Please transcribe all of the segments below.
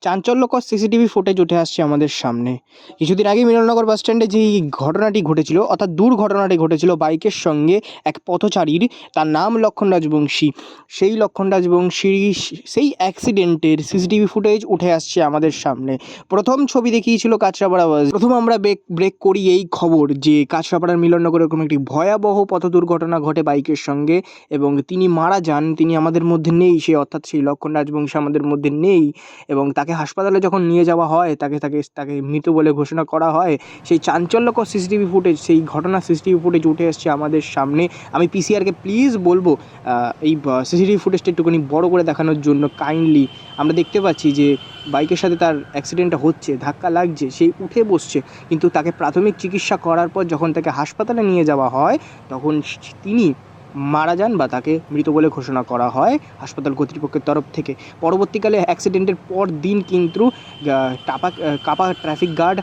চাঞ্চল্যকর CCTV footage উঠে আসছে আমাদের সামনে। কিছুদিন আগে মিলননগর বাস স্ট্যান্ডে যেই ঘটনাটি ঘটেছিল, অর্থাৎ দুর্ঘটনাটি ঘটেছিল বাইকের সঙ্গে এক পথচারীর, তার নাম লক্ষণ রাজবংশী। সেই লক্ষণ রাজবংশীর সেই অ্যাক্সিডেন্টের সিসিটিভি ফুটেজ উঠে আসছে আমাদের সামনে। প্রথম ছবি দেখিয়েছিল কাঁচরাপাড়া বাস। প্রথম আমরা ব্রেক করি এই খবর যে কাঁচরাপাড়ার মিলননগরে এরকম একটি ভয়াবহ পথ দুর্ঘটনা ঘটে বাইকের সঙ্গে এবং তিনি মারা যান। তিনি আমাদের মধ্যে নেই, সে অর্থাৎ সেই লক্ষণ রাজবংশী আমাদের মধ্যে নেই এবং তাকে হাসপাতালে যখন নিয়ে যাওয়া হয় তাকে মৃত বলে ঘোষণা করা হয়। সেই চাঞ্চল্যকর সিসিটিভি ফুটেজ, সেই ঘটনার সিসিটিভি ফুটেজ উঠে এসছে আমাদের সামনে। আমি পিসিআরকে প্লিজ বলবো এই সিসিটিভি ফুটেজটা একটুখানি বড় করে দেখানোর জন্য কাইন্ডলি। আমরা দেখতে পাচ্ছি যে বাইকের সাথে তার অ্যাক্সিডেন্টটা হচ্ছে, ধাক্কা লাগছে, সেই উঠে বসছে, কিন্তু তাকে প্রাথমিক চিকিৎসা করার পর যখন তাকে হাসপাতালে নিয়ে যাওয়া হয় তখন তিনি মারা যান বা তাকে মৃত বলে ঘোষণা করা হয় হাসপাতাল কর্তৃপক্ষের তরফ থেকে। পরবর্তীকালে অ্যাক্সিডেন্টের পর দিন কিন্তু কাপা ট্রাফিক গার্ড,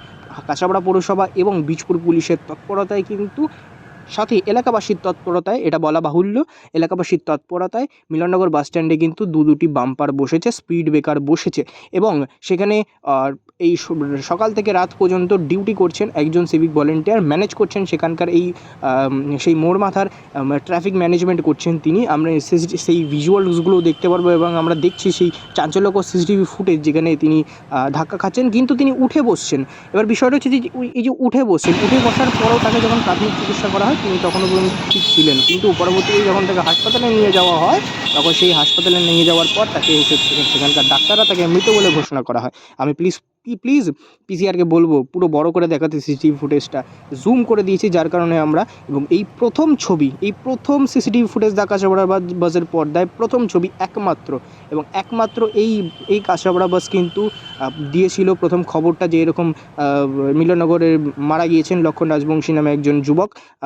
কাঁচরাপাড়া পৌরসভা এবং বীজপুর পুলিশের তৎপরতায় কিন্তু, সাথে এলাকাবাসীর তৎপরতায়, এটা বলা বাহুল্য, এলাকাবাসীর তৎপরতায় মিলননগর বাস স্ট্যান্ডে কিন্তু দুটি বাম্পার বসেছে, স্পিড ব্রেকার বসেছে এবং সেখানে এই সকাল থেকে রাত পর্যন্ত ডিউটি করছেন একজন সিভিক ভলেন্টিয়ার, ম্যানেজ করছেন সেখানকার এই সেই মোড় মাথার ট্রাফিক ম্যানেজমেন্ট করছেন তিনি। আমরা সেই ভিজুয়ালসগুলো দেখতে পারবো এবং আমরা দেখছি সেই চাঞ্চল্যকর সিসিটিভি ফুটেজ যেখানে তিনি ধাক্কা খাচ্ছেন কিন্তু তিনি উঠে বসছেন। এবার বিষয়টা হচ্ছে যে এই যে উঠে বসার পরেও তাকে যখন প্রাথমিক চিকিৎসা করা হয় তিনি তখনও পর্যন্ত ঠিক ছিলেন, কিন্তু পরবর্তীতে যখন তাকে হাসপাতালে নিয়ে যাওয়া হয় তখন সেই হাসপাতালে নিয়ে যাওয়ার পর তাকে সেখানকার ডাক্তাররা তাকে মৃত বলে ঘোষণা করা হয়। আমি প্লিজ পিসিআরকে বলবো পুরো বড় করে দেখাতে সিসিটিভি ফুটেজটা জুম করে দিয়েছি, যার কারণে আমরা, এবং এই প্রথম সিসিটিভি ফুটেজ কাঁচরাপাড়া বাসের পর্দায় প্রথম ছবি একমাত্র এই কাঁচরাপাড়া বাস কিন্তু দিয়েছিল প্রথম খবরটা যে এরকম মিলননগরে মারা গিয়েছেন লক্ষণ রাজবংশী নামে একজন যুবক।